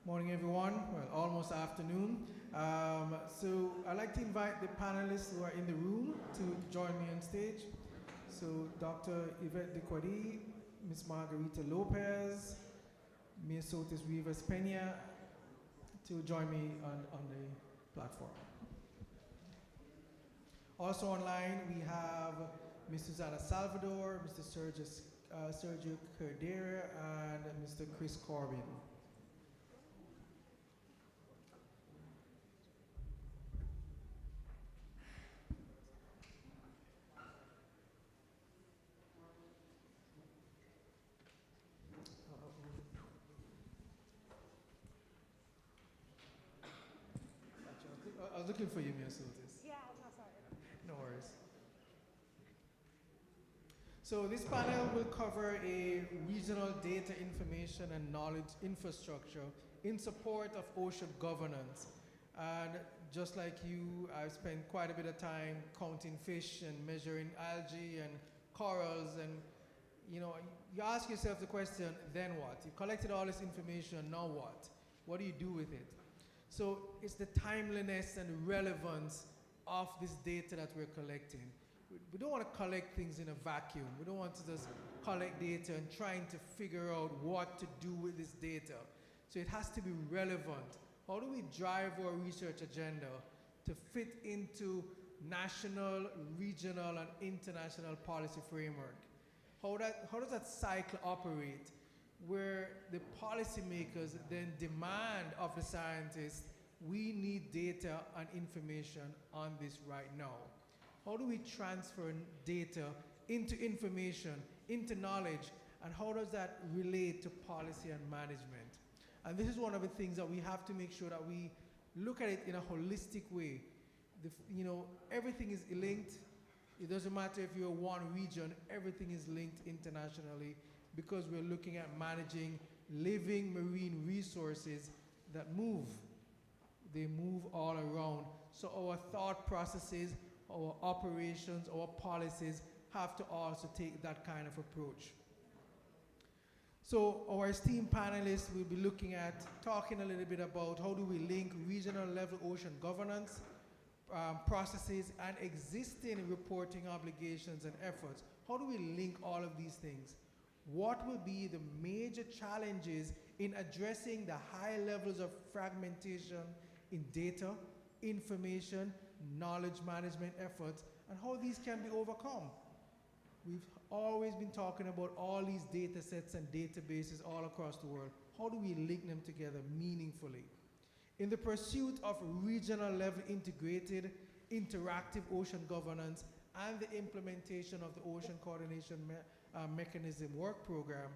Morning, everyone. Well, almost afternoon. So I'd like to invite the panelists who are in the room to join me on stage. So Dr. Yvette Dequadi, Ms. Margarita Lopez, Ms. Sotis Rivas Pena to join me on the platform. Also online, we have Ms. Susanna Salvador, Mr. Sergio Cordera, and Mr. Chris Corbin. I was looking for you, Ms. Sotis. Yeah, no, sorry. No worries. So this panel will cover a regional data information and knowledge infrastructure in support of ocean governance. And just like you, I've spent quite a bit of time counting fish and measuring algae and corals, and you ask yourself the question, then what? You collected all this information, now what? What do you do with it? So it's the timeliness and relevance of this data that we're collecting. We don't want to collect things in a vacuum. We don't want to just collect data and trying to figure out what to do with this data. So it has to be relevant. How do we drive our research agenda to fit into national, regional, and international policy framework? How does that cycle operate, where the policymakers then demand of the scientists, we need data and information on this right now? How do we transfer data into information, into knowledge, and how does that relate to policy and management? And this is one of the things that we have to make sure that we look at it in a holistic way. Everything is linked. It doesn't matter if you're one region, everything is linked internationally, because we're looking at managing living marine resources that move. They move all around. So our thought processes, our operations, our policies have to also take that kind of approach. So our esteemed panelists will be talking a little bit about how do we link regional level ocean governance processes and existing reporting obligations and efforts. How do we link all of these things? What will be the major challenges in addressing the high levels of fragmentation in data, information, knowledge management efforts, and how these can be overcome? We've always been talking about all these data sets and databases all across the world. How do we link them together meaningfully? In the pursuit of regional level integrated, interactive ocean governance and the implementation of the Ocean Coordination Mechanism Work Program,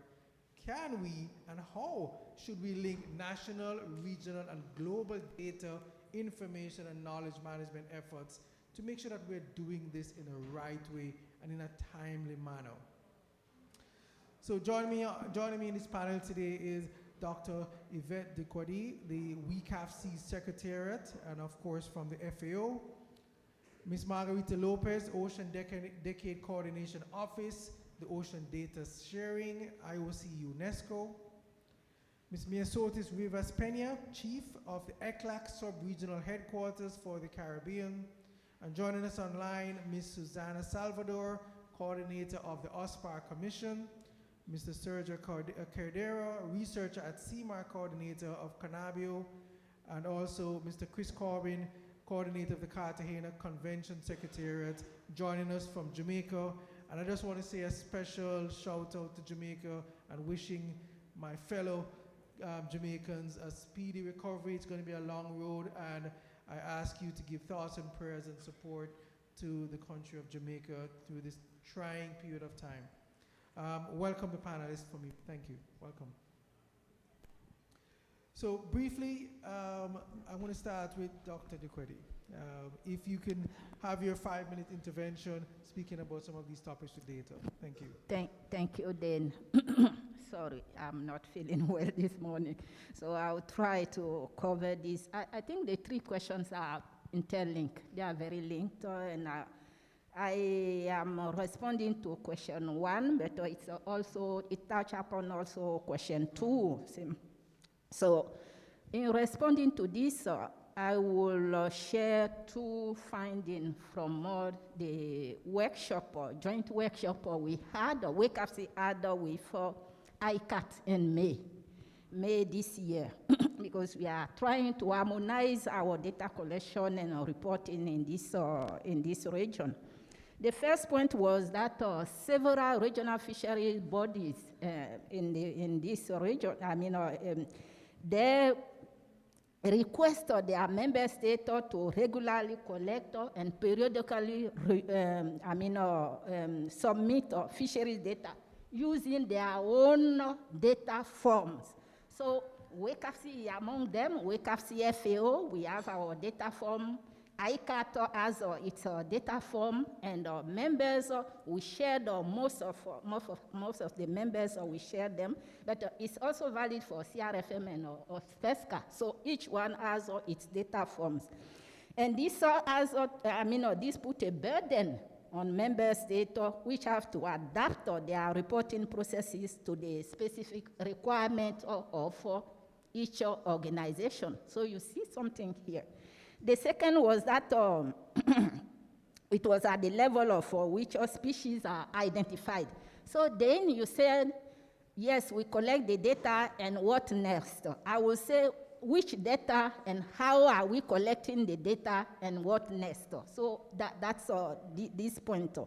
can we and how should we link national, regional, and global data, information, and knowledge management efforts to make sure that we're doing this in a right way and in a timely manner? So joining me in this panel today is Dr. Yvette Dequadi, the WECAFC Secretariat, and of course from the FAO. Ms. Margarita Lopez, Ocean Decade Coordination Office, the Ocean Data Sharing, IOC UNESCO. Ms. Sotis Rivas Pena, Chief of the ECLAC Sub-Regional Headquarters for the Caribbean. And joining us online, Ms. Susanna Salvador, Coordinator of the OSPAR Commission. Mr. Sergio Cordera, Researcher at CMAR, Coordinator of Canabio. And also Mr. Chris Corbin, Coordinator of the Cartagena Convention Secretariat, joining us from Jamaica. And I just want to say a special shout out to Jamaica and wishing my fellow Jamaicans a speedy recovery. It's going to be a long road, and I ask you to give thoughts and prayers and support to the country of Jamaica through this trying period of time. Welcome the panelists for me. Thank you. Welcome. So briefly, I'm going to start with Dr. Dequadi. If you can have your 5-minute intervention speaking about some of these topics with data. Thank you. Thank you, Dan. Sorry, I'm not feeling well this morning. So I'll try to cover this. I think the 3 questions are interlinked. They are very linked, and I am responding to question 1, but it touches upon also question 2. So In responding to this, I will share two findings from the workshop, joint workshop we had, WakeUp had with ICAT in May this year, because we are trying to harmonize our data collection and reporting in this region. The first point was that several regional fisheries bodies in this region, they request their member states to regularly collect and periodically submit fisheries data using their own data forms. So WakeUp among them, WakeUp FAO, we have our data form. ICAT has its data form, and members, we shared most of the members, we shared them, but it's also valid for CRFM and FESCA, so each one has its data forms. And this this put a burden on member states which have to adapt their reporting processes to the specific requirements of each organization. So you see something here. The second was that it was at the level of which species are identified. So then you said, yes, we collect the data, and what next? I will say which data and how are we collecting the data and what next? So that's this point.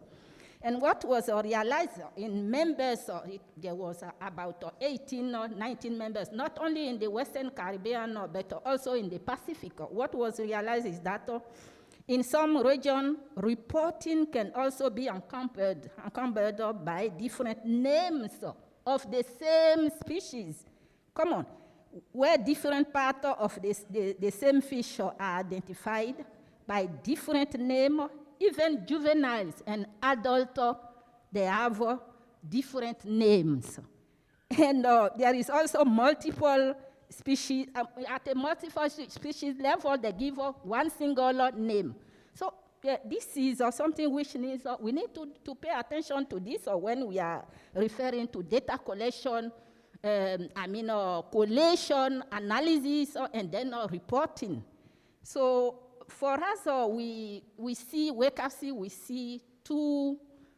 And what was realized in members, there was about 18 or 19 members, not only in the Western Caribbean, but also in the Pacific. What was realized is that in some regions, reporting can also be encumbered by different names of the same species. Come on, where different parts of the same fish are identified by different names. Even juveniles and adults, they have different names. And there is also multiple species. At a multiple species level, they give one single name. So this is something which needs, we need to pay attention to this when we are referring to data collection, collation, analysis, and then reporting. So for us, we see WakeUp, we see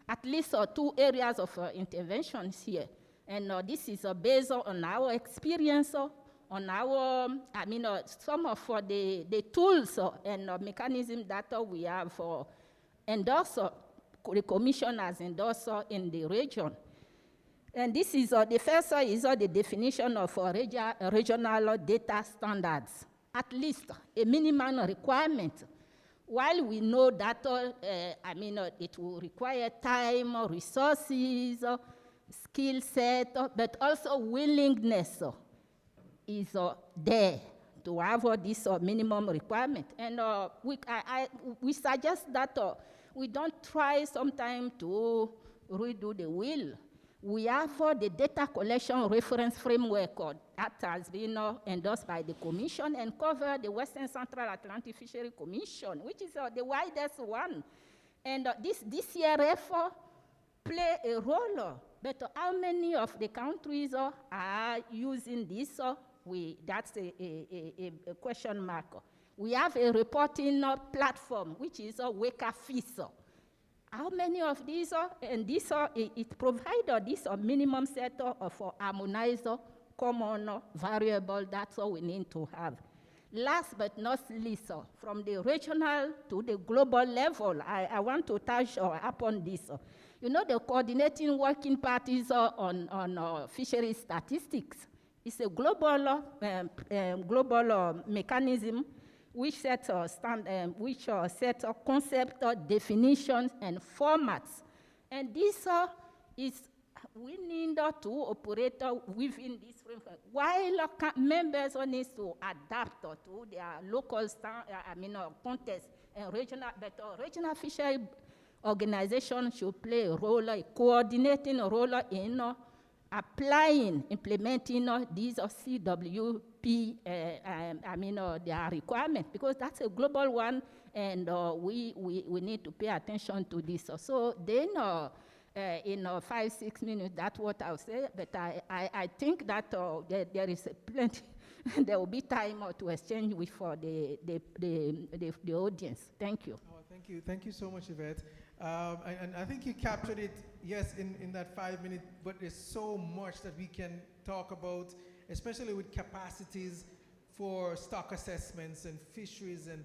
at least two areas of interventions here. And this is based on our experience, on our, some of the tools and mechanisms that we have endorsed, the Commission has endorsed in the region. And this is, the first is the definition of regional data standards. At least a minimum requirement. While we know that, it will require time, resources, skill set, but also willingness is there to have this minimum requirement. And we suggest that we don't try sometimes to redo the wheel. We have the data collection reference framework that has been endorsed by the Commission and cover the Western Central Atlantic Fishery Commission, which is the widest one. And this DCRF play a role, but how many of the countries are using this? That's a question mark. We have a reporting platform, which is WakeUp FIS. How many of these and this it provides this minimum set of harmonized common variable. That's all we need to have. Last but not least, from the regional to the global level, I want to touch upon this. You know, the coordinating working parties on fisheries statistics is a global mechanism which sets concept definitions and formats. And this is, we need to operate within this framework. While members need to adapt to their local context and regional, but regional fishery organizations should play a role, a coordinating role in implementing these CWP, their requirement, because that's a global one, and we need to pay attention to this. So then, in 5-6 minutes, that's what I'll say, but I think that there is there will be time to exchange with for the audience. Thank you. Oh, thank you so much, Yvette. And I think you captured it, yes, in that 5 minutes, but there's so much that we can talk about, especially with capacities for stock assessments and fisheries, and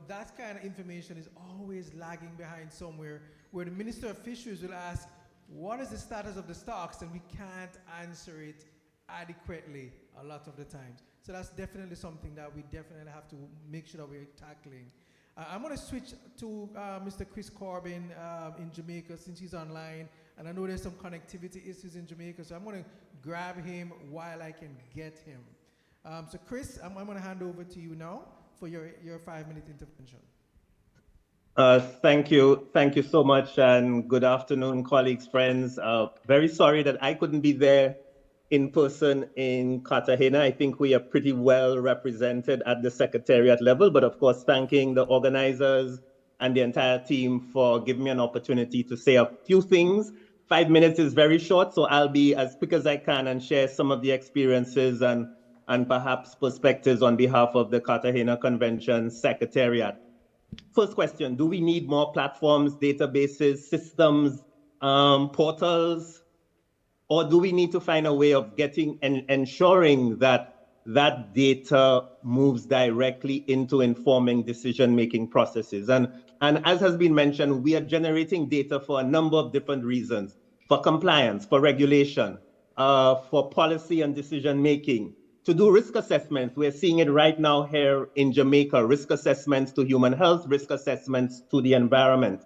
that kind of information is always lagging behind somewhere, where the Minister of Fisheries will ask, what is the status of the stocks? And we can't answer it adequately a lot of the times. So that's definitely something that we definitely have to make sure that we're tackling. I'm going to switch to Mr. Chris Corbin in Jamaica, since he's online, and I know there's some connectivity issues in Jamaica, so I'm going to grab him while I can get him. So Chris, I'm going to hand over to you now for your 5-minute intervention. Thank you. Thank you so much, and good afternoon, colleagues, friends. Very sorry that I couldn't be there in person in Cartagena. I think we are pretty well represented at the secretariat level, but of course, thanking the organizers and the entire team for giving me an opportunity to say a few things. 5 minutes is very short, so I'll be as quick as I can and share some of the experiences and perhaps perspectives on behalf of the Cartagena Convention Secretariat. First question, do we need more platforms, databases, systems, portals? Or do we need to find a way of getting and ensuring that that data moves directly into informing decision-making processes? And as has been mentioned, we are generating data for a number of different reasons: for compliance, for regulation, for policy and decision-making. To do risk assessments, we're seeing it right now here in Jamaica, risk assessments to human health, risk assessments to the environment.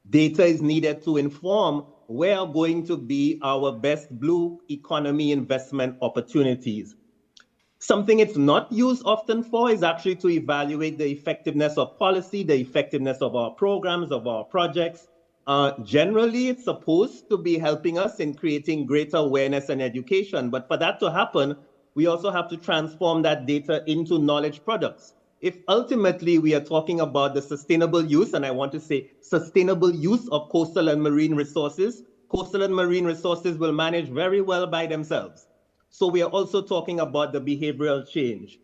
Data is needed to inform where are going to be our best blue economy investment opportunities. Something it's not used often for is actually to evaluate the effectiveness of policy, the effectiveness of our programs, of our projects. Generally, it's supposed to be helping us in creating greater awareness and education, but for that to happen, we also have to transform that data into knowledge products. If ultimately we are talking about the sustainable use, and I want to say sustainable use of coastal and marine resources, coastal and marine resources will manage very well by themselves. So we are also talking about the behavioral change.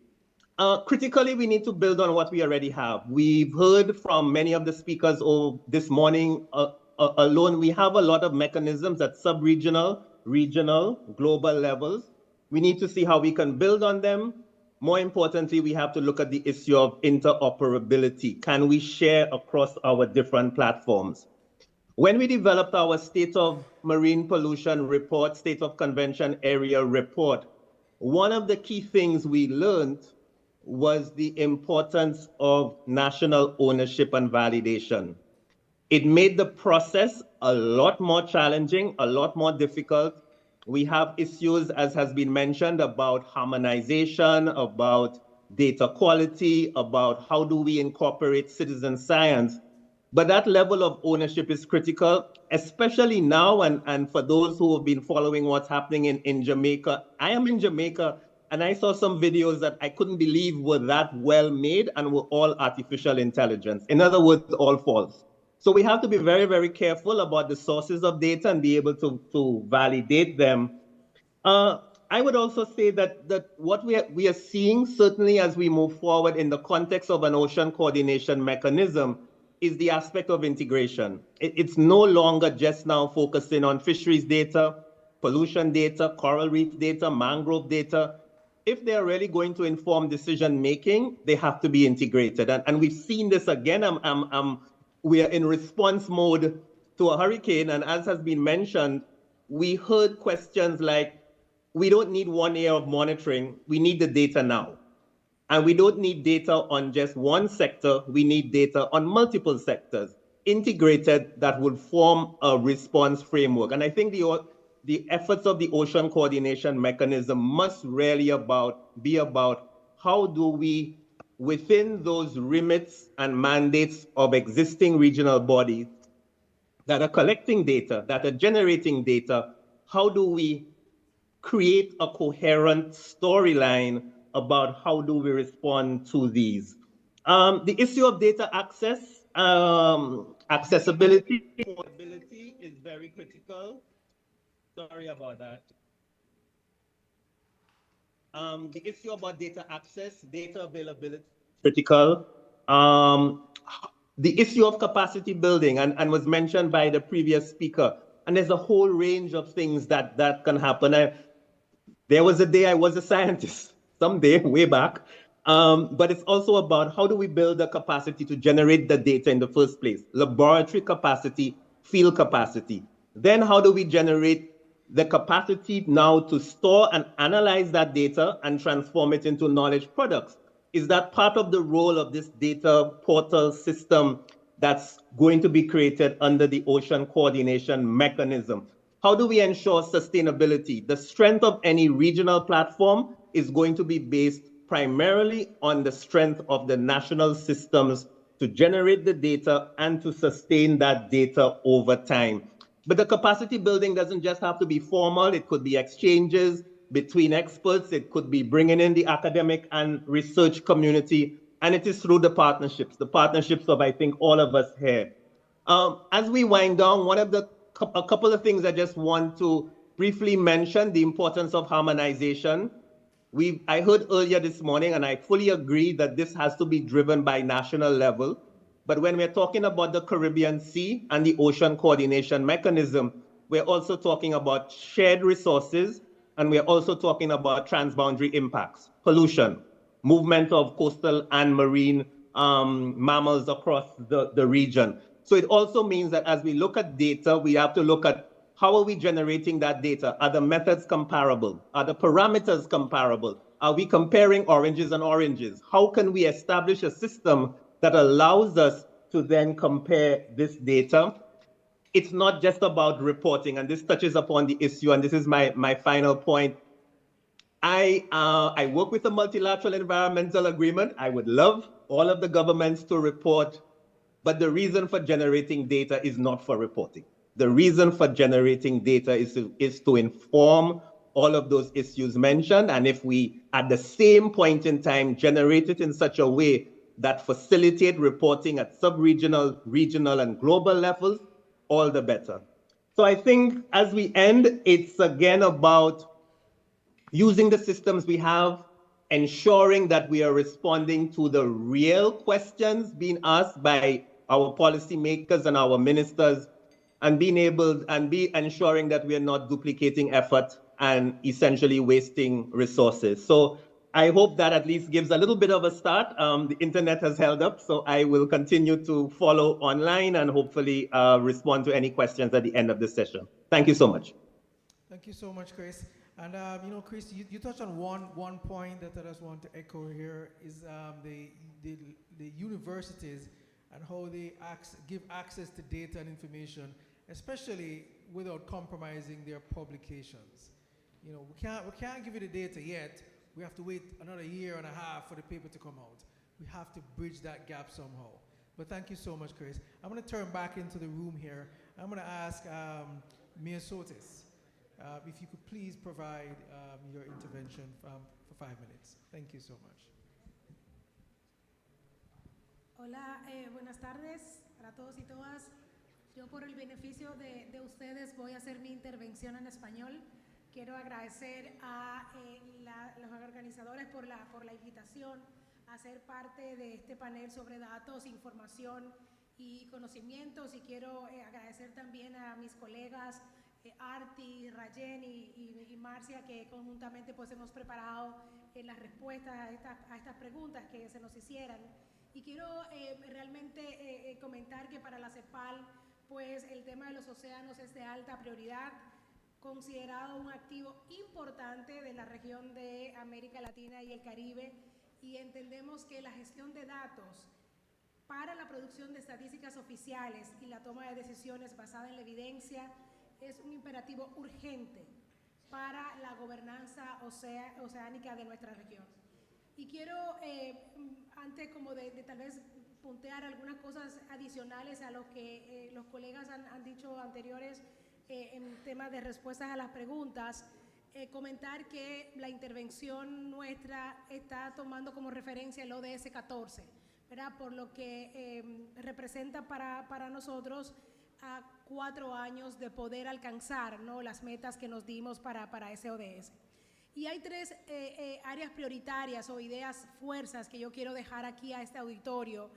Critically, we need to build on what we already have. We've heard from many of the speakers this morning alone, we have a lot of mechanisms at sub-regional, regional, global levels. We need to see how we can build on them. More importantly, we have to look at the issue of interoperability. Can we share across our different platforms? When we developed our State of Marine Pollution Report, State of Convention Area Report, one of the key things we learned was the importance of national ownership and validation. It made the process a lot more challenging, a lot more difficult. We have issues, as has been mentioned, about harmonization, about data quality, about how do we incorporate citizen science. But that level of ownership is critical, especially now, and for those who have been following what's happening in Jamaica. I am in Jamaica, and I saw some videos that I couldn't believe were that well made and were all artificial intelligence. In other words, all false. So we have to be very, very careful about the sources of data and be able to validate them. I would also say that what we are seeing, certainly as we move forward in the context of an ocean coordination mechanism, is the aspect of integration. It's no longer just now focusing on fisheries data, pollution data, coral reef data, mangrove data. If they're really going to inform decision making, they have to be integrated. And we've seen this again. We are in response mode to a hurricane, and as has been mentioned, we heard questions like, we don't need 1 year of monitoring, we need the data now. And we don't need data on just one sector, we need data on multiple sectors, integrated, that would form a response framework. And I think the efforts of the ocean coordination mechanism must really be about how do we, within those remits and mandates of existing regional bodies that are collecting data, that are generating data, how do we create a coherent storyline about how do we respond to these? The issue of data access, accessibility, affordability is very critical. Sorry about that. the issue about data access, data availability, critical. Um, the issue of capacity building and was mentioned by the previous speaker. And there's a whole range of things that can happen. There was a day I was a scientist, someday way back. But it's also about how do we build the capacity to generate the data in the first place? Laboratory capacity, field capacity. Then how do we generate the capacity now to store and analyze that data and transform it into knowledge products? Is that part of the role of this data portal system that's going to be created under the ocean coordination mechanism? How do we ensure sustainability? The strength of any regional platform is going to be based primarily on the strength of the national systems to generate the data and to sustain that data over time. But the capacity building doesn't just have to be formal. It could be exchanges between experts. It could be bringing in the academic and research community. And it is through the partnerships of, I think, all of us here. As we wind down, a couple of things I just want to briefly mention, the importance of harmonization. I heard earlier this morning, and I fully agree that this has to be driven by national level. But when we're talking about the Caribbean Sea and the ocean coordination mechanism, we're also talking about shared resources, and we're also talking about transboundary impacts, pollution, movement of coastal and marine mammals across the region. So it also means that as we look at data, we have to look at how are we generating that data? Are the methods comparable? Are the parameters comparable? Are we comparing oranges and oranges? How can we establish a system that allows us to then compare this data? It's not just about reporting, and this touches upon the issue, and this is my final point. I work with a multilateral environmental agreement. I would love all of the governments to report, but the reason for generating data is not for reporting. The reason for generating data is to inform all of those issues mentioned. And if we, at the same point in time, generate it in such a way that facilitate reporting at sub-regional, regional, and global levels, all the better. So I think as we end, it's again about using the systems we have, ensuring that we are responding to the real questions being asked by our policymakers and our ministers, and ensuring that we are not duplicating effort and essentially wasting resources. So I hope that at least gives a little bit of a start. The internet has held up, so I will continue to follow online and hopefully respond to any questions at the end of the session. Thank you so much. Thank you so much, Chris. And Chris, you touched on one point that I just want to echo here is the universities and how they give access to data and information, especially without compromising their publications. We can't give you the data yet. We have to wait another year and a half for the paper to come out. We have to bridge that gap somehow. But thank you so much, Chris. I'm going to turn back into the room here. I'm going to ask Mia Sotis. If you could please provide your intervention for 5 minutes. Thank you so much. Hola, buenas tardes para todos y todas. Yo por el beneficio de ustedes voy a hacer mi intervención en español. Quiero agradecer a los organizadores por la invitación a ser parte de este panel sobre datos, información y conocimientos, y quiero agradecer también a mis colegas Arti, Rayen y Marcia, que conjuntamente pues hemos preparado las respuestas a estas preguntas que se nos hicieran. Y quiero realmente comentar que para la CEPAL pues el tema de los océanos es de alta prioridad, considerado un activo importante de la región de América Latina y el Caribe, y entendemos que la gestión de datos para la producción de estadísticas oficiales y la toma de decisiones basada en la evidencia es un imperativo urgente para la gobernanza oceánica de nuestra región. Y quiero, antes como de tal vez puntear algunas cosas adicionales a lo que los colegas han dicho anteriores en temas de respuestas a las preguntas, comentar que la intervención nuestra está tomando como referencia el ODS 14, ¿verdad? Por lo que representa para nosotros a 4 años de poder alcanzar, ¿no?, las metas que nos dimos para ese ODS. Y hay tres áreas prioritarias o ideas fuerzas que yo quiero dejar aquí a este auditorio.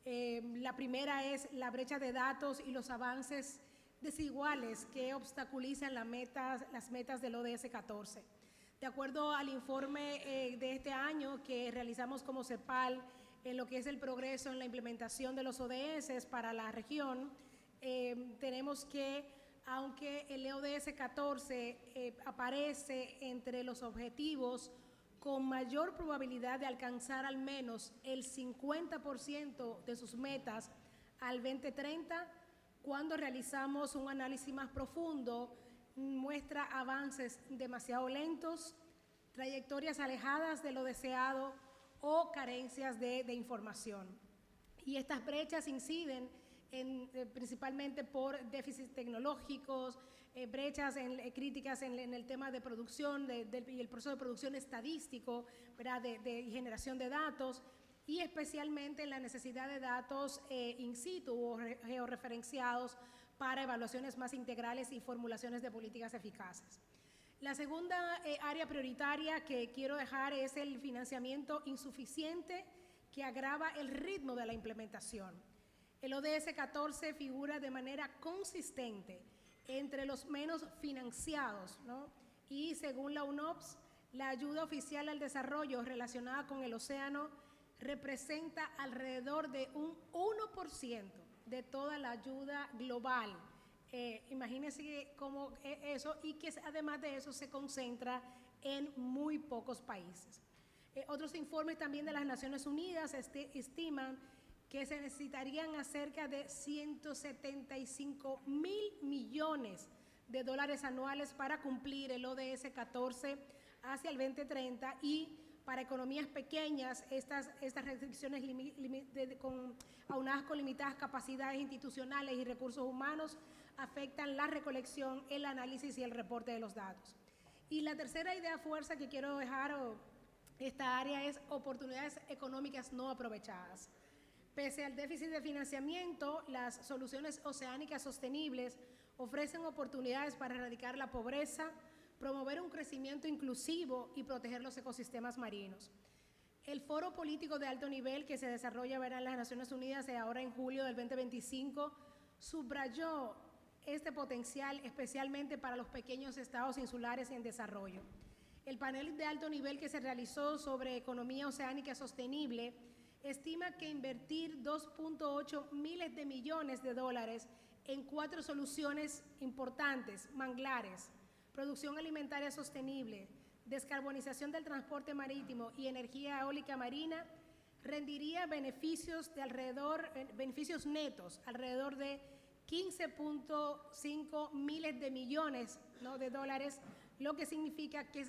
La primera es la brecha de datos y los avances desiguales que obstaculizan las metas del ODS 14. De acuerdo al informe de este año que realizamos como CEPAL en lo que es el progreso en la implementación de los ODS para la región, tenemos que, aunque el ODS 14 aparece entre los objetivos con mayor probabilidad de alcanzar al menos el 50% de sus metas al 2030, cuando realizamos un análisis más profundo, muestra avances demasiado lentos, trayectorias alejadas de lo deseado o carencias de información. Y estas brechas inciden principalmente por déficits tecnológicos, brechas críticas en el tema de producción y el proceso de producción estadístico, ¿verdad? De generación de datos, y especialmente en la necesidad de datos in situ o georreferenciados para evaluaciones más integrales y formulaciones de políticas eficaces. La segunda área prioritaria que quiero dejar es el financiamiento insuficiente que agrava el ritmo de la implementación. El ODS 14 figura de manera consistente entre los menos financiados, ¿no? Y según la UNOPS, la ayuda oficial al desarrollo relacionada con el océano representa alrededor de un 1% de toda la ayuda global. Imagínense cómo eso, y que además de eso se concentra en muy pocos países. Otros informes también de las Naciones Unidas estiman que se necesitarían cerca de 175 mil millones de dólares anuales para cumplir el ODS 14 hacia el 2030, y para economías pequeñas estas restricciones aunadas con limitadas capacidades institucionales y recursos humanos afectan la recolección, el análisis y el reporte de los datos. Y la tercera idea fuerza que quiero dejar esta área es oportunidades económicas no aprovechadas. Pese al déficit de financiamiento, las soluciones oceánicas sostenibles ofrecen oportunidades para erradicar la pobreza, promover un crecimiento inclusivo y proteger los ecosistemas marinos. El foro político de alto nivel que se desarrolla en las Naciones Unidas ahora en julio del 2025 subrayó este potencial especialmente para los pequeños estados insulares en desarrollo. El panel de alto nivel que se realizó sobre economía oceánica sostenible estima que invertir 2.8 miles de millones de dólares en 4 soluciones importantes: manglares, producción alimentaria sostenible, descarbonización del transporte marítimo y energía eólica marina, rendiría beneficios netos alrededor de 15.5 miles de millones, ¿no?, de dólares, lo que significa que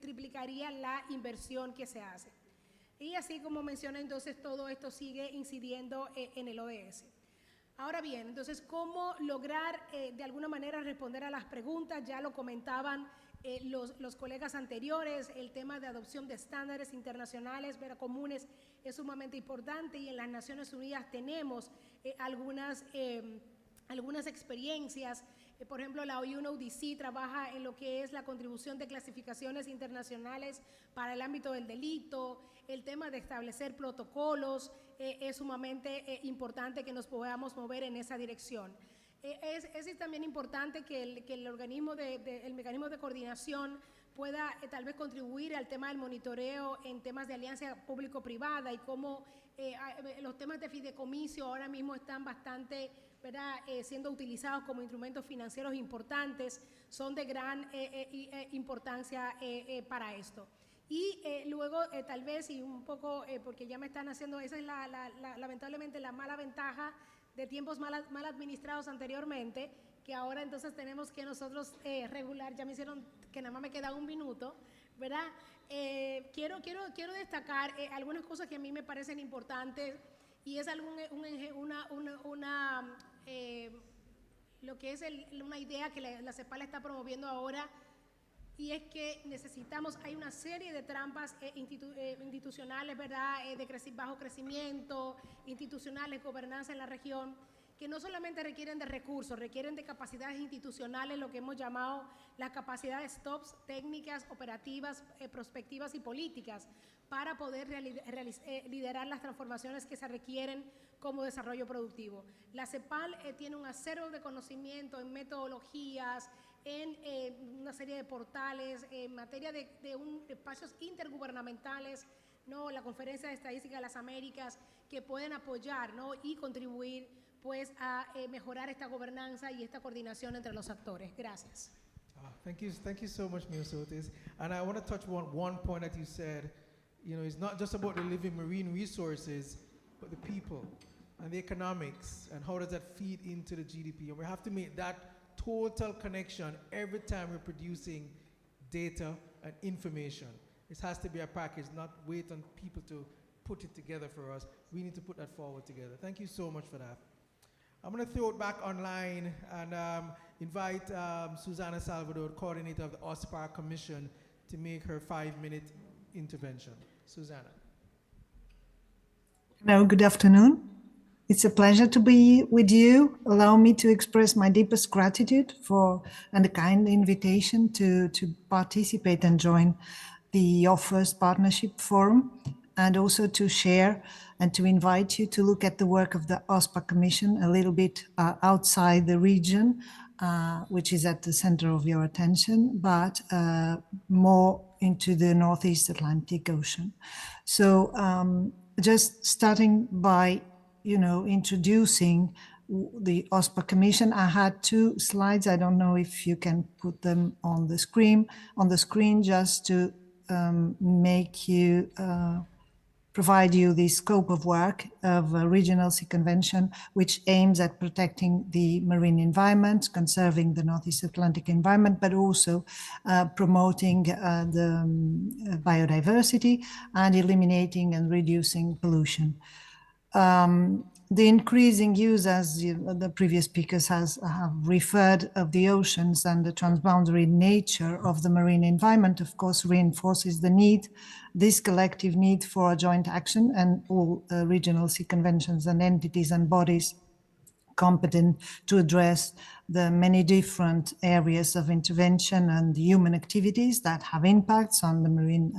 triplicaría la inversión que se hace. Y así como mencioné, entonces todo esto sigue incidiendo en el ODS. Ahora bien, entonces, ¿cómo lograr de alguna manera responder a las preguntas? Ya lo comentaban los colegas anteriores, el tema de adopción de estándares internacionales comunes es sumamente importante, y en las Naciones Unidas tenemos algunas experiencias. Por ejemplo, la UNODC trabaja en lo que es la contribución de clasificaciones internacionales para el ámbito del delito. El tema de establecer protocolos es sumamente importante que nos podamos mover en esa dirección. Es también importante que el mecanismo de coordinación pueda tal vez contribuir al tema del monitoreo en temas de alianza público-privada, y cómo los temas de fideicomiso ahora mismo están bastante, ¿verdad?, siendo utilizados como instrumentos financieros importantes, son de gran importancia para esto. Y luego tal vez, y un poco porque ya me están haciendo, esa es lamentablemente la mala ventaja de tiempos mal administrados anteriormente, que ahora entonces tenemos que nosotros regular. Ya me hicieron que nada más me queda un minuto, ¿verdad? Quiero destacar algunas cosas que a mí me parecen importantes, y es lo que es una idea que la CEPAL está promoviendo ahora, y es que hay una serie de trampas institucionales, ¿verdad?, de bajo crecimiento, institucionales, gobernanza en la región, que no solamente requieren de recursos, requieren de capacidades institucionales, lo que hemos llamado las capacidades TOPS, técnicas, operativas, prospectivas y políticas, para poder liderar las transformaciones que se requieren como desarrollo productivo. La CEPAL tiene un acervo de conocimiento en metodologías, en una serie de portales, en materia de espacios intergubernamentales, ¿no? La Conferencia de Estadística de las Américas, que pueden apoyar, ¿no? Y contribuir pues a mejorar esta gobernanza y esta coordinación entre los actores. Gracias. Thank you so much, Ms. Otis. And I want to touch on one point that you said. You know, it's not just about the living marine resources, but the people and the economics, and how does that feed into the GDP. And we have to make that total connection every time we're producing data and information. It has to be a package, not wait on people to put it together for us. We need to put that forward together. Thank you so much for that. I'm going to throw it back online and invite Susana Salvador, coordinator of the OSPAR Commission, to make her 5-minute intervention. Susana. Hello, good afternoon. It's a pleasure to be with you. Allow me to express my deepest gratitude for and a kind invitation to participate and join the Offers Partnership Forum, and also to share and to invite you to look at the work of the OSPA Commission a little bit outside the region, which is at the center of your attention, but more into the Northeast Atlantic Ocean. So just starting by, introducing the OSPA Commission, I had 2 slides. I don't know if you can put them on the screen, just to make you provide you the scope of work of a regional sea convention, which aims at protecting the marine environment, conserving the Northeast Atlantic environment, but also promoting the biodiversity and eliminating and reducing pollution. The increasing use, as the previous speakers have referred, of the oceans and the transboundary nature of the marine environment, of course, reinforces this collective need for a joint action, and all regional sea conventions and entities and bodies competent to address the many different areas of intervention and human activities that have impacts on the marine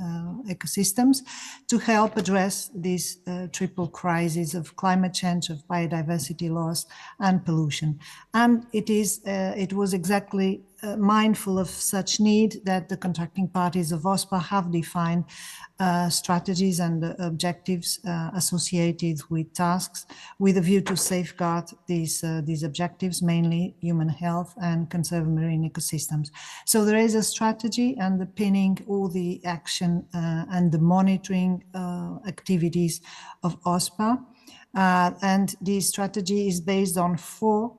ecosystems, to help address this triple crisis of climate change, of biodiversity loss, and pollution. And it was exactly mindful of such need that the contracting parties of OSPA have defined strategies and objectives associated with tasks, with a view to safeguard these objectives, mainly human health and conserve marine ecosystems. So there is a strategy underpinning all the action and the monitoring activities of OSPA. And the strategy is based on 4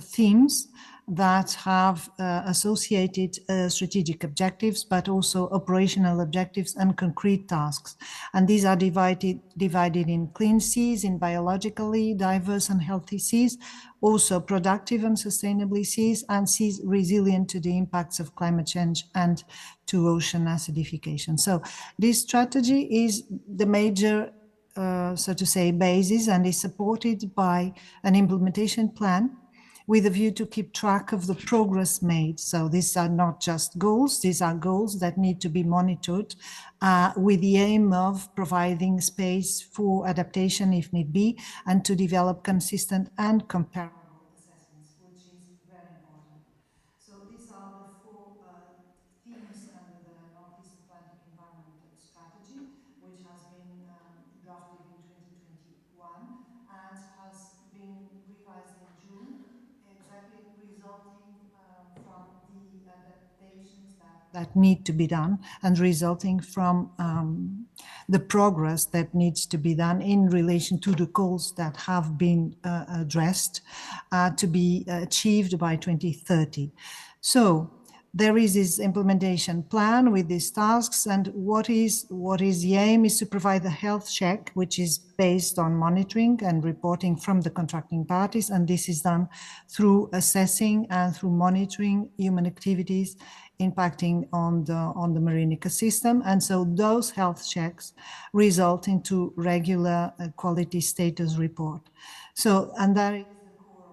themes that have associated strategic objectives, but also operational objectives and concrete tasks. And these are divided in clean seas, in biologically diverse and healthy seas, also productive and sustainably seas, and seas resilient to the impacts of climate change and to ocean acidification. So this strategy is the major, so to say, basis, and is supported by an implementation plan with a view to keep track of the progress made. So these are not just goals, these are goals that need to be monitored with the aim of providing space for adaptation if need be, and to develop consistent and comparable assessments, which is very important. So these are the 4 themes under the Northeast Atlantic Environment Strategy, which has been drafted in 2021 and has been revised in June, exactly resulting from the adaptations that need to be done, and resulting from the progress that needs to be done in relation to the goals that have been addressed to be achieved by 2030. So there is this implementation plan with these tasks, and what is the aim is to provide a health check, which is based on monitoring and reporting from the contracting parties, and this is done through assessing and through monitoring human activities impacting on the marine ecosystem. And so those health checks result into regular quality status report. So, and that is the core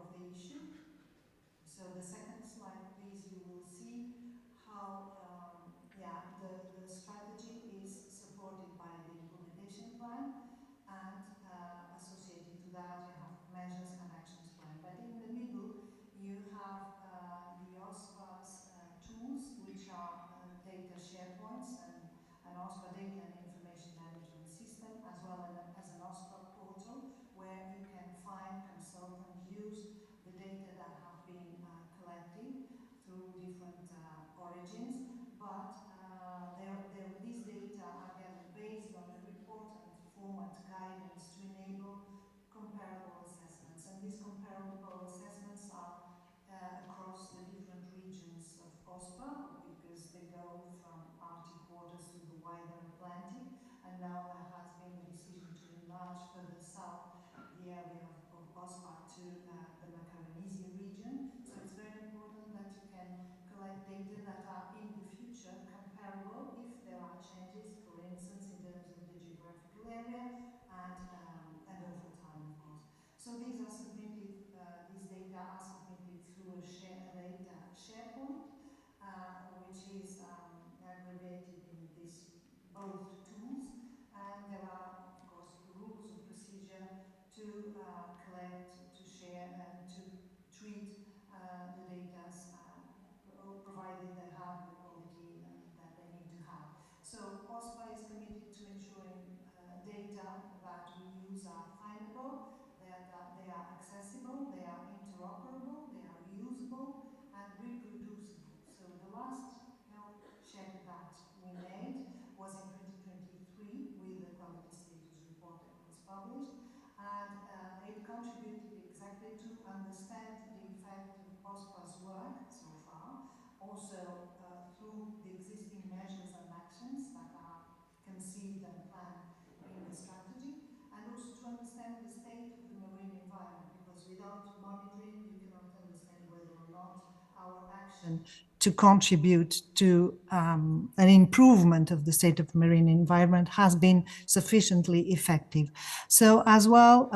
both tools, and there are, of course, rules of procedure to collect, to share, and to treat the data, provided they have the quality that they need to have. So OSPA is committed to ensuring data that we use are findable, that they are accessible, they are interoperable, they are reusable and reproducible. So the last health check that we made was in 2023 with the quality status report that was published, and it contributed exactly to understand the effect of OSPA's work so far, also through the existing measures and actions that are conceived and planned in the strategy, and also to understand the state of the marine environment, because without monitoring you cannot understand whether or not our action to contribute to an improvement of the state of marine environment has been sufficiently effective. So as well,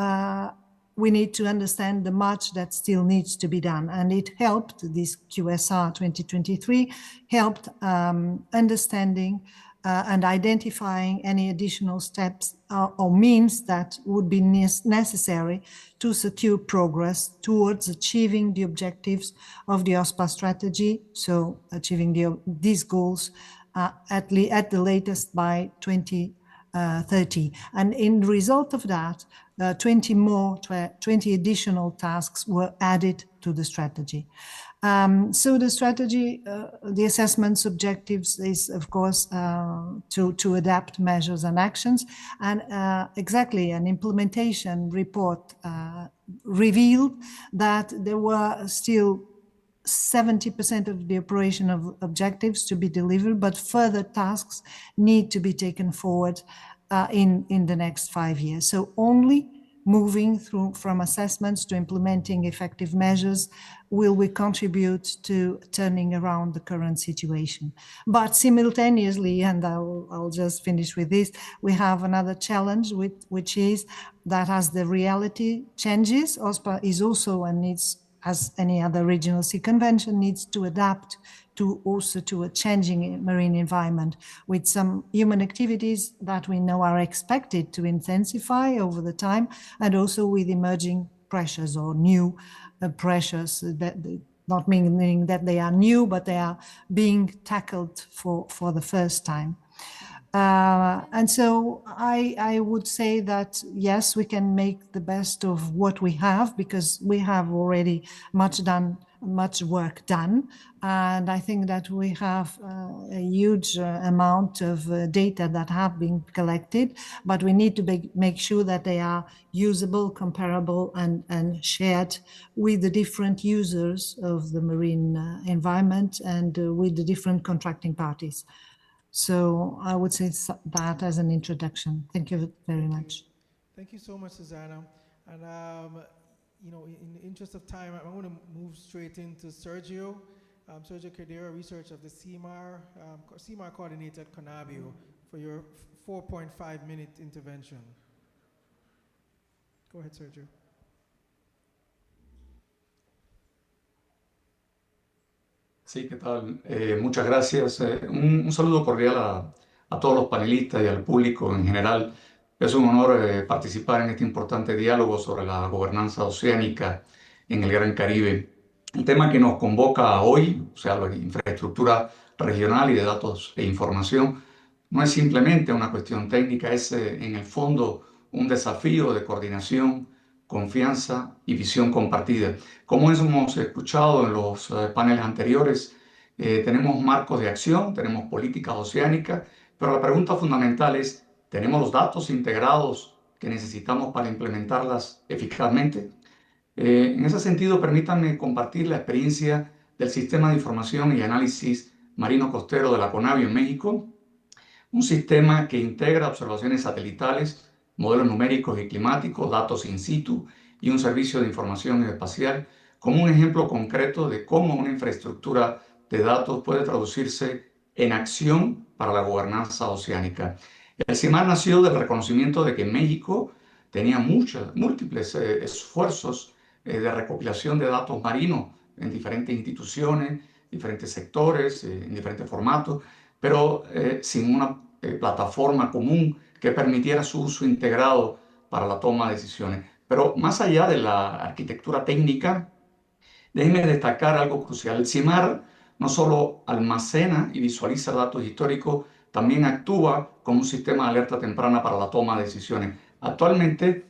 we need to understand the much that still needs to be done. And it helped, this QSR 2023, helped understanding and identifying any additional steps or means that would be necessary to secure progress towards achieving the objectives of the OSPA strategy, so achieving these goals at the latest by 2030. And in result of that, 20 additional tasks were added to the strategy. So the strategy, the assessment's objectives is, of course, to adapt measures and actions. And exactly, an implementation report revealed that there were still 70% of the operational objectives to be delivered, but further tasks need to be taken forward in the next 5 years. So only moving through from assessments to implementing effective measures will we contribute to turning around the current situation. But simultaneously, and I'll just finish with this, we have another challenge, which is that as the reality changes, OSPA is also and needs, as any other regional sea convention, needs to adapt to a changing marine environment with some human activities that we know are expected to intensify over the time, and also with emerging pressures or new pressures, that not meaning that they are new, but they are being tackled for the first time. And so I would say that, yes, we can make the best of what we have, because we have already much work done. And I think that we have a huge amount of data that have been collected, but we need to make sure that they are usable, comparable, and shared with the different users of the marine environment and with the different contracting parties. So I would say that as an introduction. Thank you very much. Thank you so much, Susanna. And in the interest of time, I'm going to move straight into Sergio. Sergio Cordero, researcher of the CMAR coordinator at Conabio, for your 4.5-minute intervention. Go ahead, Sergio. Sí, ¿qué tal? Muchas gracias. Un saludo cordial a todos los panelistas y al público en general. Es un honor participar en este importante diálogo sobre la gobernanza oceánica en el Gran Caribe. El tema que nos convoca hoy, o sea, la infraestructura regional y de datos e información, no es simplemente una cuestión técnica, es en el fondo un desafío de coordinación, confianza y visión compartida. Como hemos escuchado en los paneles anteriores, tenemos marcos de acción, tenemos políticas oceánicas, pero la pregunta fundamental es, ¿tenemos los datos integrados que necesitamos para implementarlas eficazmente? En ese sentido, permítanme compartir la experiencia del Sistema de Información y Análisis Marino Costero de la Conabio en México, un sistema que integra observaciones satelitales, modelos numéricos y climáticos, datos in situ y un servicio de información espacial, como un ejemplo concreto de cómo una infraestructura de datos puede traducirse en acción para la gobernanza oceánica. El CIMAR nació del reconocimiento de que México tenía múltiples esfuerzos de recopilación de datos marinos en diferentes instituciones, diferentes sectores, en diferentes formatos, pero sin una plataforma común que permitiera su uso integrado para la toma de decisiones. Pero más allá de la arquitectura técnica, déjenme destacar algo crucial. El CIMAR no solo almacena y visualiza datos históricos, también actúa como un sistema de alerta temprana para la toma de decisiones. Actualmente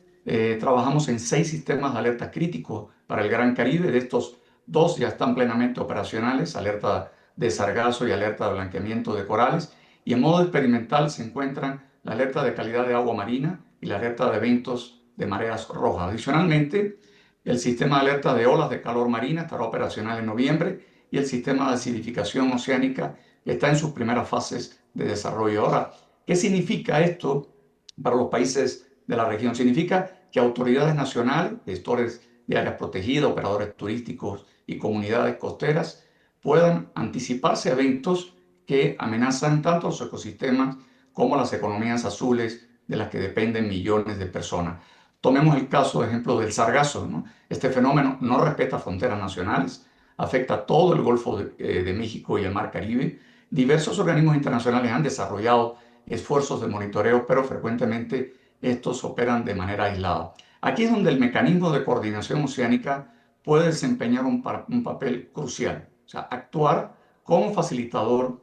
trabajamos en 6 sistemas de alerta críticos para el Gran Caribe. De estos, 2 ya están plenamente operacionales, alerta de sargazo y alerta de blanqueamiento de corales. Y en modo experimental se encuentran la alerta de calidad de agua marina y la alerta de eventos de mareas rojas. Adicionalmente, el sistema de alerta de olas de calor marina estará operacional en noviembre y el sistema de acidificación oceánica está en sus primeras fases de desarrollo. Ahora, ¿qué significa esto para los países de la región? Significa que autoridades nacionales, gestores de áreas protegidas, operadores turísticos y comunidades costeras puedan anticiparse a eventos que amenazan tanto los ecosistemas como las economías azules de las que dependen millones de personas. Tomemos el caso, por ejemplo, del sargazo, ¿no? Este fenómeno no respeta fronteras nacionales, afecta a todo el Golfo de México y el Mar Caribe. Diversos organismos internacionales han desarrollado esfuerzos de monitoreo, pero frecuentemente estos operan de manera aislada. Aquí es donde el mecanismo de coordinación oceánica puede desempeñar un papel crucial, o sea, actuar como facilitador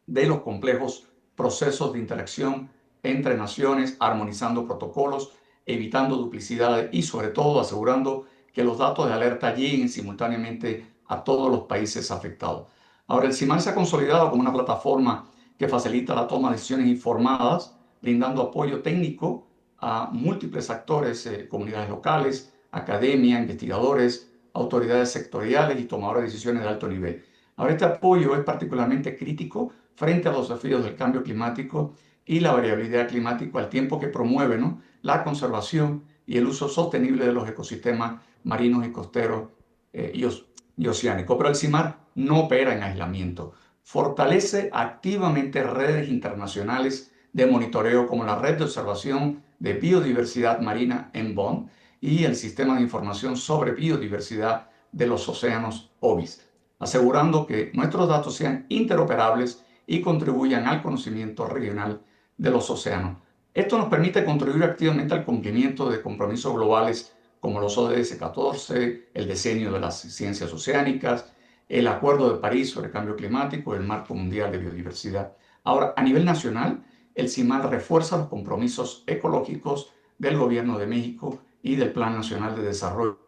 de los complejos procesos de interacción entre naciones, armonizando protocolos, evitando duplicidades y sobre todo asegurando que los datos de alerta lleguen simultáneamente a todos los países afectados. Ahora, el CIMAR se ha consolidado como una plataforma que facilita la toma de decisiones informadas, brindando apoyo técnico a múltiples actores, comunidades locales, academia, investigadores, autoridades sectoriales y tomadores de decisiones de alto nivel. Ahora, este apoyo es particularmente crítico frente a los desafíos del cambio climático y la variabilidad climática, al tiempo que promueve, ¿no?, la conservación y el uso sostenible de los ecosistemas marinos y costeros y oceánicos. Pero el CIMAR no opera en aislamiento. Fortalece activamente redes internacionales de monitoreo como la Red de Observación de Biodiversidad Marina en Bonn y el Sistema de Información sobre Biodiversidad de los Océanos OBIS, asegurando que nuestros datos sean interoperables y contribuyan al conocimiento regional de los océanos. Esto nos permite contribuir activamente al cumplimiento de compromisos globales como los ODS 14, el Decenio de las Ciencias Oceánicas, el Acuerdo de París sobre el Cambio Climático, el Marco Mundial de Biodiversidad. Ahora, a nivel nacional, el CIMAR refuerza los compromisos ecológicos del Gobierno de México y del Plan Nacional de Desarrollo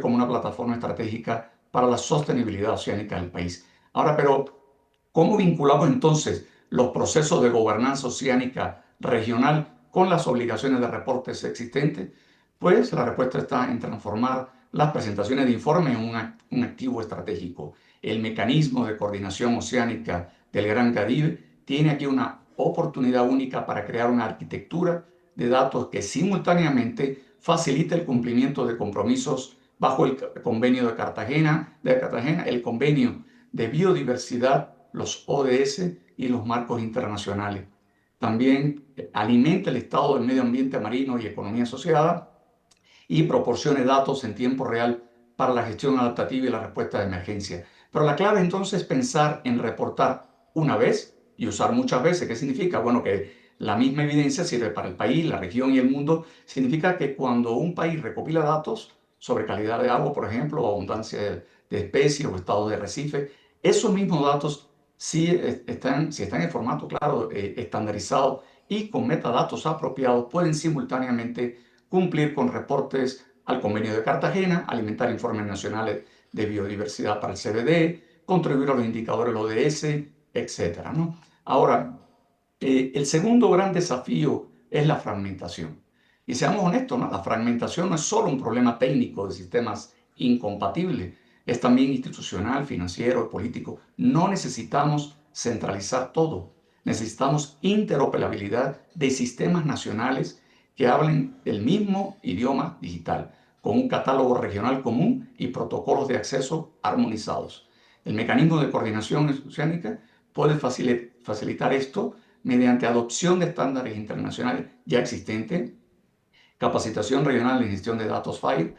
como una plataforma estratégica para la sostenibilidad oceánica del país. Ahora, pero, ¿cómo vinculamos entonces los procesos de gobernanza oceánica regional con las obligaciones de reportes existentes? Pues la respuesta está en transformar las presentaciones de informe en un activo estratégico. El mecanismo de coordinación oceánica del Gran Caribe tiene aquí una oportunidad única para crear una arquitectura de datos que simultáneamente facilite el cumplimiento de compromisos bajo el convenio de Cartagena, el convenio de biodiversidad, los ODS y los marcos internacionales. También alimenta el estado del medio ambiente marino y economía asociada y proporcione datos en tiempo real para la gestión adaptativa y la respuesta de emergencia. Pero la clave entonces es pensar en reportar una vez y usar muchas veces. ¿Qué significa? Bueno, que la misma evidencia sirve para el país, la región y el mundo. Significa que cuando un país recopila datos sobre calidad de agua, por ejemplo, o abundancia de especies o estado de arrecife, esos mismos datos si están en formato, claro, estandarizado y con metadatos apropiados, pueden simultáneamente cumplir con reportes al Convenio de Cartagena, alimentar informes nacionales de biodiversidad para el CBD, contribuir a los indicadores del ODS, etc., ¿no? Ahora, el segundo gran desafío es la fragmentación. Y seamos honestos, ¿no? La fragmentación no es solo un problema técnico de sistemas incompatibles, es también institucional, financiero, político. No necesitamos centralizar todo. Necesitamos interoperabilidad de sistemas nacionales que hablen el mismo idioma digital, con un catálogo regional común y protocolos de acceso armonizados. El mecanismo de coordinación oceánica puede facilitar esto mediante adopción de estándares internacionales ya existentes, capacitación regional en gestión de datos FAIR,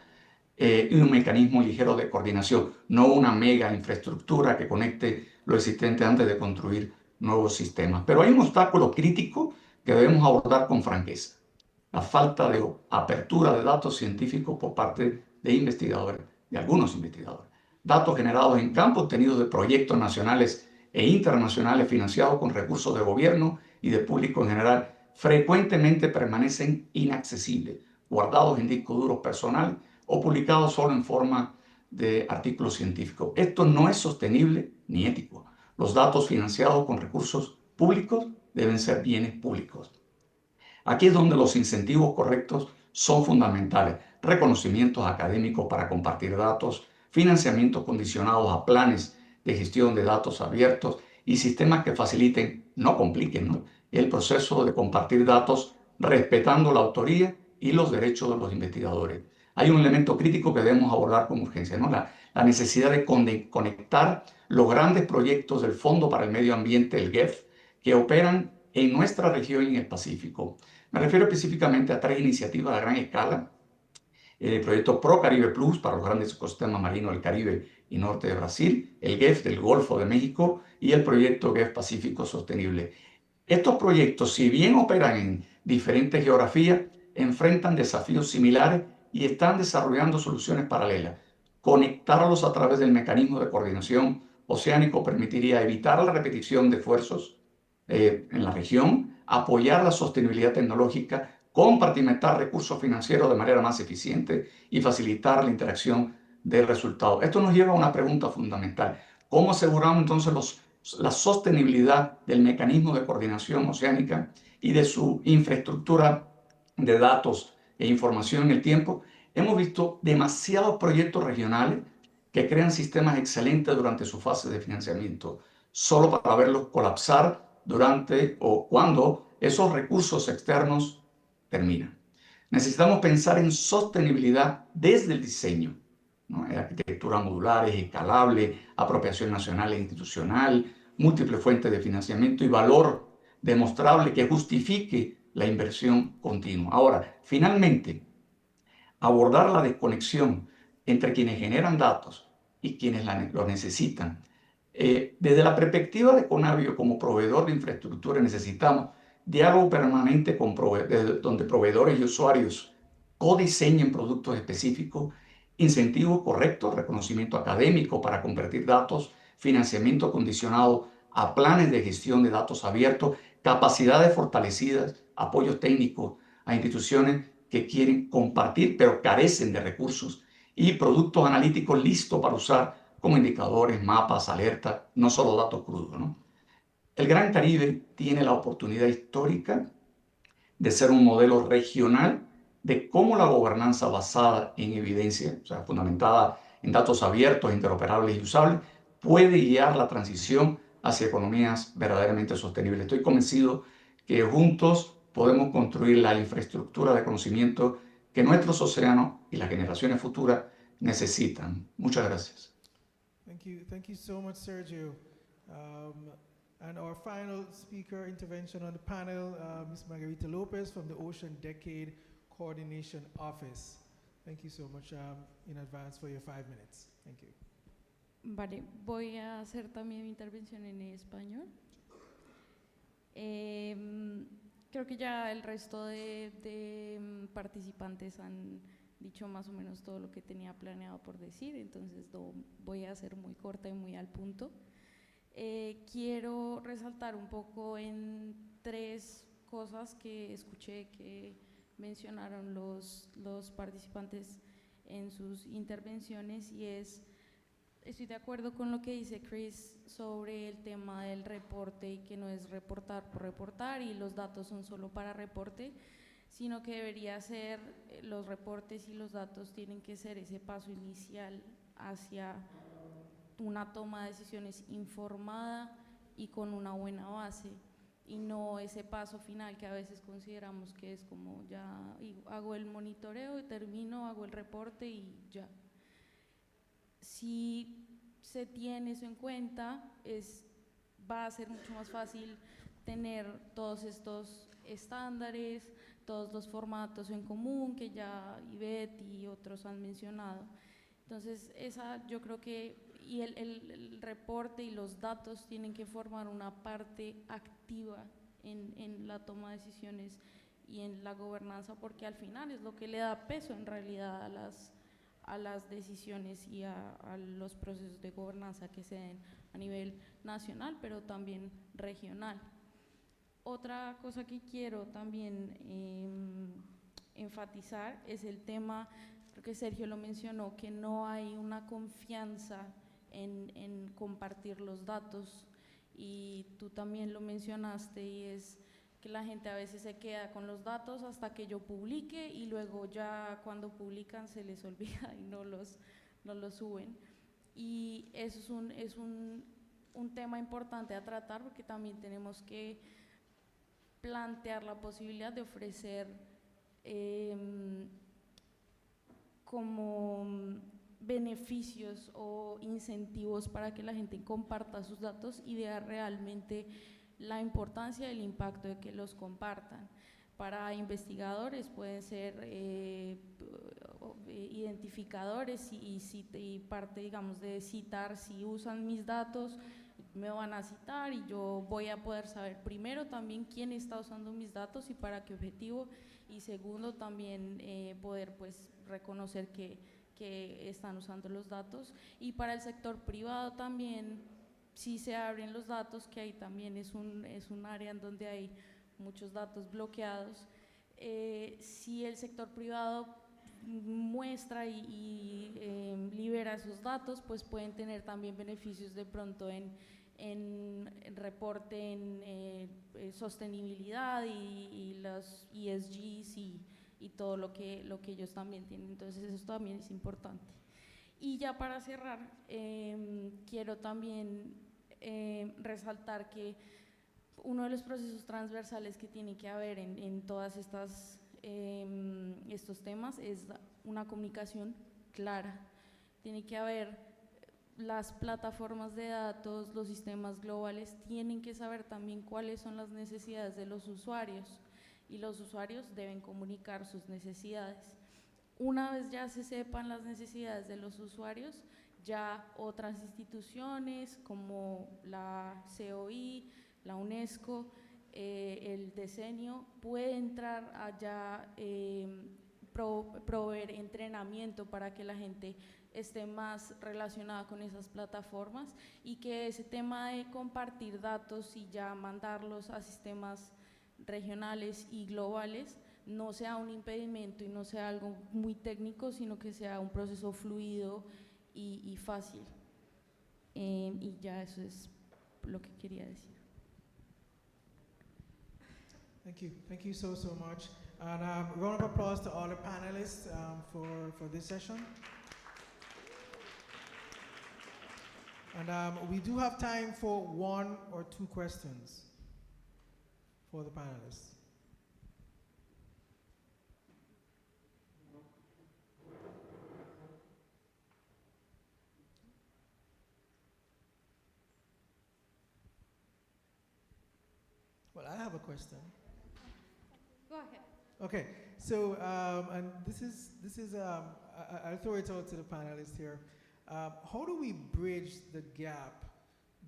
y un mecanismo ligero de coordinación, no una mega infraestructura que conecte lo existente antes de construir nuevos sistemas. Pero hay un obstáculo crítico que debemos abordar con franqueza: la falta de apertura de datos científicos por parte de investigadores, de algunos investigadores. Datos generados en campo obtenidos de proyectos nacionales e internacionales financiados con recursos de gobierno y de público en general frecuentemente permanecen inaccesibles, guardados en discos duros personales o publicados solo en forma de artículos científicos. Esto no es sostenible ni ético. Los datos financiados con recursos públicos deben ser bienes públicos. Aquí es donde los incentivos correctos son fundamentales: reconocimientos académicos para compartir datos, financiamientos condicionados a planes de gestión de datos abiertos y sistemas que faciliten, no compliquen, ¿no?, el proceso de compartir datos, respetando la autoría y los derechos de los investigadores. Hay un elemento crítico que debemos abordar con urgencia, ¿no?, la necesidad de conectar los grandes proyectos del Fondo para el Medio Ambiente, el GEF, que operan en nuestra región y en el Pacífico. Me refiero específicamente a 3 iniciativas a gran escala: el proyecto Pro Caribe Plus para los grandes ecosistemas marinos del Caribe y norte de Brasil, el GEF del Golfo de México y el proyecto GEF Pacífico Sostenible. Estos proyectos, si bien operan en diferentes geografías, enfrentan desafíos similares y están desarrollando soluciones paralelas. Conectarlos a través del mecanismo de coordinación oceánico permitiría evitar la repetición de esfuerzos en la región, apoyar la sostenibilidad tecnológica, compartimentar recursos financieros de manera más eficiente y facilitar la interacción de resultados. Esto nos lleva a una pregunta fundamental: ¿cómo aseguramos entonces la sostenibilidad del mecanismo de coordinación oceánica y de su infraestructura de datos e información en el tiempo? Hemos visto demasiados proyectos regionales que crean sistemas excelentes durante su fase de financiamiento, solo para verlos colapsar durante o cuando esos recursos externos terminan. Necesitamos pensar en sostenibilidad desde el diseño, ¿no?, arquitectura modular, escalable, apropiación nacional e institucional, múltiples fuentes de financiamiento y valor demostrable que justifique la inversión continua. Ahora, finalmente, abordar la desconexión entre quienes generan datos y quienes los necesitan. Desde la perspectiva de Conavio como proveedor de infraestructura, necesitamos diálogo permanente con donde proveedores y usuarios codiseñen productos específicos, incentivos correctos, reconocimiento académico para convertir datos, financiamiento condicionado a planes de gestión de datos abiertos, capacidades fortalecidas, apoyos técnicos a instituciones que quieren compartir pero carecen de recursos, y productos analíticos listos para usar como indicadores, mapas, alertas, no solo datos crudos, ¿no? El Gran Caribe tiene la oportunidad histórica de ser un modelo regional de cómo la gobernanza basada en evidencia, o sea, fundamentada en datos abiertos, interoperables y usables, puede guiar la transición hacia economías verdaderamente sostenibles. Estoy convencido que juntos podemos construir la infraestructura de conocimiento que nuestros océanos y las generaciones futuras necesitan. Muchas gracias. Thank you so much, Sergio. And our final speaker intervention on the panel, Ms. Margarita Lopez from the Ocean Decade Coordination Office. Thank you so much in advance for your 5 minutes. Thank you. Vale, voy a hacer también mi intervención en español. Creo que ya el resto de participantes han dicho más o menos todo lo que tenía planeado por decir, entonces voy a ser muy corta y muy al punto. Quiero resaltar un poco en 3 cosas que escuché que mencionaron los participantes en sus intervenciones, y estoy de acuerdo con lo que dice Chris sobre el tema del reporte, y que no es reportar por reportar y los datos son solo para reporte, sino que debería ser, los reportes y los datos tienen que ser ese paso inicial hacia una toma de decisiones informada y con una buena base, y no ese paso final que a veces consideramos que es como ya hago el monitoreo, termino, hago el reporte y ya. Si se tiene eso en cuenta, va a ser mucho más fácil tener todos estos estándares, todos los formatos en común que ya Ivette y otros han mencionado. Entonces, esa yo creo que, y el reporte y los datos tienen que formar una parte activa en la toma de decisiones y en la gobernanza, porque al final es lo que le da peso en realidad a las decisiones y a los procesos de gobernanza que se den a nivel nacional, pero también regional. Otra cosa que quiero también enfatizar es el tema, creo que Sergio lo mencionó, que no hay una confianza en compartir los datos, y tú también lo mencionaste, y es que la gente a veces se queda con los datos hasta que yo publique y luego ya cuando publican se les olvida y no los suben. Y eso es un tema importante a tratar, porque también tenemos que plantear la posibilidad de ofrecer como beneficios o incentivos para que la gente comparta sus datos y vea realmente la importancia y el impacto de que los compartan. Para investigadores pueden ser identificadores y parte, digamos, de citar. Si usan mis datos, me van a citar y yo voy a poder saber primero también quién está usando mis datos y para qué objetivo, y segundo también poder pues reconocer que están usando los datos. Y para el sector privado también, si se abren los datos, que ahí también es un área en donde hay muchos datos bloqueados, si el sector privado muestra y libera esos datos, pues pueden tener también beneficios de pronto en reporte, en sostenibilidad y los ESGs y todo lo que ellos también tienen. Entonces eso también es importante. Y ya para cerrar, quiero también resaltar que uno de los procesos transversales que tiene que haber en todas estos temas es una comunicación clara. Tiene que haber las plataformas de datos, los sistemas globales tienen que saber también cuáles son las necesidades de los usuarios, y los usuarios deben comunicar sus necesidades. Una vez ya se sepan las necesidades de los usuarios, ya otras instituciones como la COI, la UNESCO, el decenio puede entrar allá, proveer entrenamiento para que la gente esté más relacionada con esas plataformas, y que ese tema de compartir datos y ya mandarlos a sistemas regionales y globales no sea un impedimento y no sea algo muy técnico, sino que sea un proceso fluido y fácil. Y ya eso es lo que quería decir. Thank you so much. And round of applause to all the panelists for this session. And we do have time for 1 or 2 questions for the panelists. Well, I have a question. Go ahead. Okay, so and this is I'll throw it out to the panelists here. How do we bridge the gap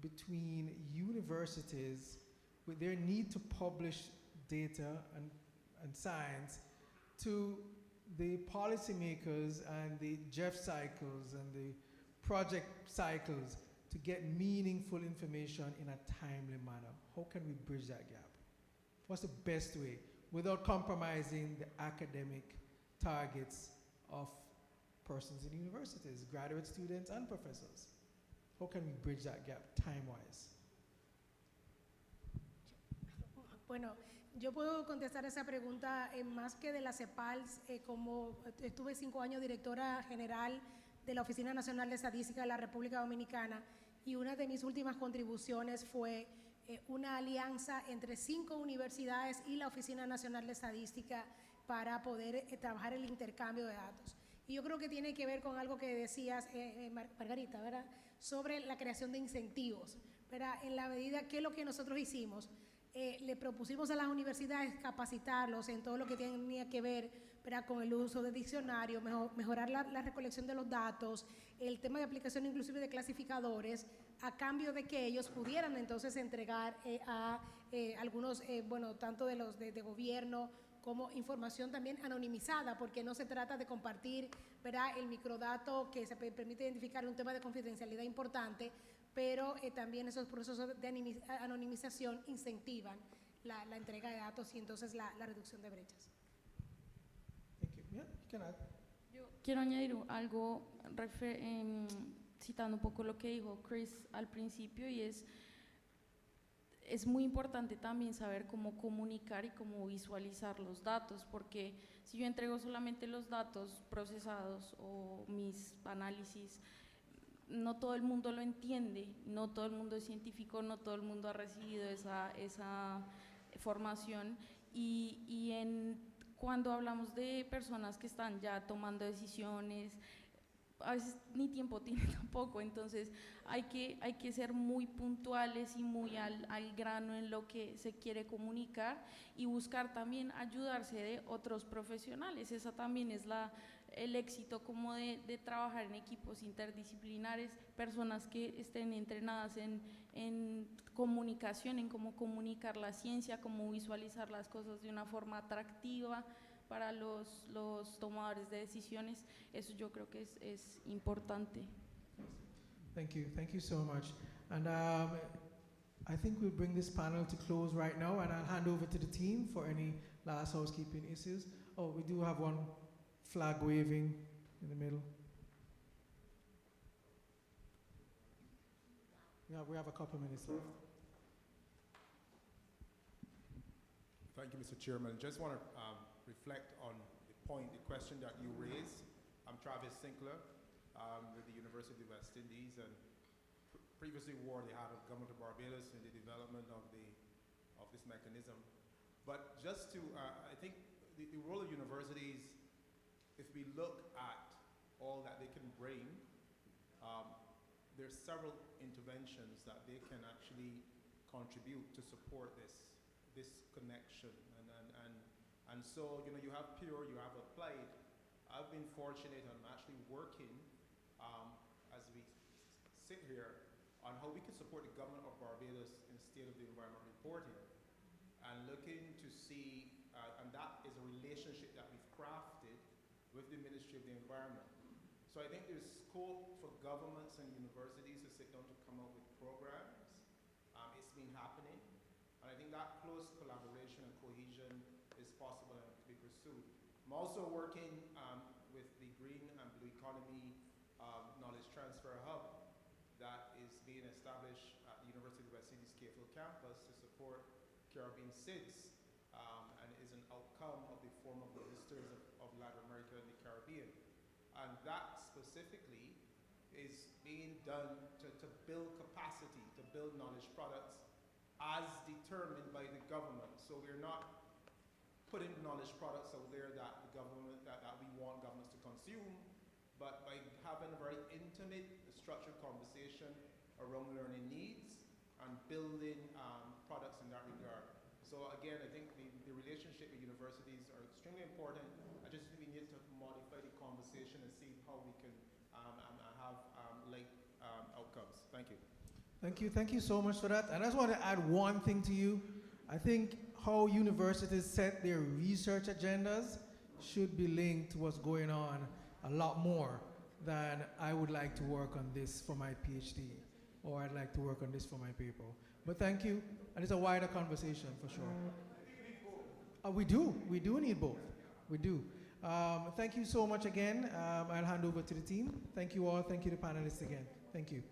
between universities with their need to publish data and science to the policymakers and the Jeff cycles and the project cycles to get meaningful information in a timely manner? How can we bridge that gap? What's the best way without compromising the academic targets of persons in universities, graduate students and professors? How can we bridge that gap time-wise? Bueno, yo puedo contestar esa pregunta más que de la CEPALS, como estuve 5 años directora general de la Oficina Nacional de Estadística de la República Dominicana, y una de mis últimas contribuciones fue una alianza entre 5 universidades y la Oficina Nacional de Estadística para poder trabajar el intercambio de datos. Y yo creo que tiene que ver con algo que decías, Margarita, ¿verdad?, sobre la creación de incentivos, ¿verdad? En la medida que lo que nosotros hicimos, le propusimos a las universidades capacitarlos en todo lo que tenía que ver, ¿verdad?, con el uso de diccionarios, mejorar la recolección de los datos, el tema de aplicación inclusive de clasificadores, a cambio de que ellos pudieran entonces entregar a algunos, bueno, tanto de los de gobierno como información también anonimizada, porque no se trata de compartir, ¿verdad?, el microdato que se permite identificar un tema de confidencialidad importante, pero también esos procesos de anonimización incentivan la entrega de datos y entonces la reducción de brechas. Thank you. Yeah, you can add. Yo quiero añadir algo citando un poco lo que dijo Chris al principio, y es muy importante también saber cómo comunicar y cómo visualizar los datos, porque si yo entrego solamente los datos procesados o mis análisis, no todo el mundo lo entiende, no todo el mundo es científico, no todo el mundo ha recibido esa formación, cuando hablamos de personas que están ya tomando decisiones, a veces ni tiempo tienen tampoco, entonces hay que ser muy puntuales y muy al grano en lo que se quiere comunicar y buscar también ayudarse de otros profesionales. Esa también es el éxito como de trabajar en equipos interdisciplinares, personas que estén entrenadas en comunicación, en cómo comunicar la ciencia, cómo visualizar las cosas de una forma atractiva para los tomadores de decisiones. Eso yo creo que es importante. Thank you so much. And I think we'll bring this panel to close right now, and I'll hand over to the team for any last housekeeping issues. Oh, we do have one flag waving in the middle. We have a couple minutes left. Thank you, Mr. Chairman. Just want to reflect on the question that you raised. I'm Travis Sinclair with the University of West Indies, and previously wore the hat of Government of Barbados in the development of this mechanism. But just to, I think the role of universities, if we look at all that they can bring, there's several interventions that they can actually contribute to support this connection. And so, you know, you have pure, you have applied. I've been fortunate, I'm actually working as we sit here on how we can support the government of Barbados in state of the environment reporting, and looking to see, and that is a relationship that we've crafted with the Ministry of the Environment. So I think there's scope for governments and universities to sit down to come up with programs. It's been happening, and I think that close collaboration and cohesion is possible and to be pursued. I'm also working with the Green and Blue Economy Knowledge Transfer Hub that is being established at the University of West Indies Capefield campus to support Caribbean SIDS, and is an outcome of the Forum of Ministers of Latin America and the Caribbean. And that specifically is being done to build capacity, to build knowledge products as determined by the government. So we're not putting knowledge products out there that the government, that we want governments to consume, but by having a very intimate, structured conversation around learning needs and building products in that regard. So again, I think the relationship with universities are extremely important. I just think we need to modify the conversation and see how we can have like outcomes. Thank you. Thank you so much for that. And I just want to add one thing to you. I think how universities set their research agendas should be linked to what's going on a lot more than I would like to work on this for my PhD, or I'd like to work on this for my paper. But thank you, and it's a wider conversation for sure. We do need both. We do. Thank you so much again. I'll hand over to the team. Thank you all. Thank you to the panelists again. Thank you.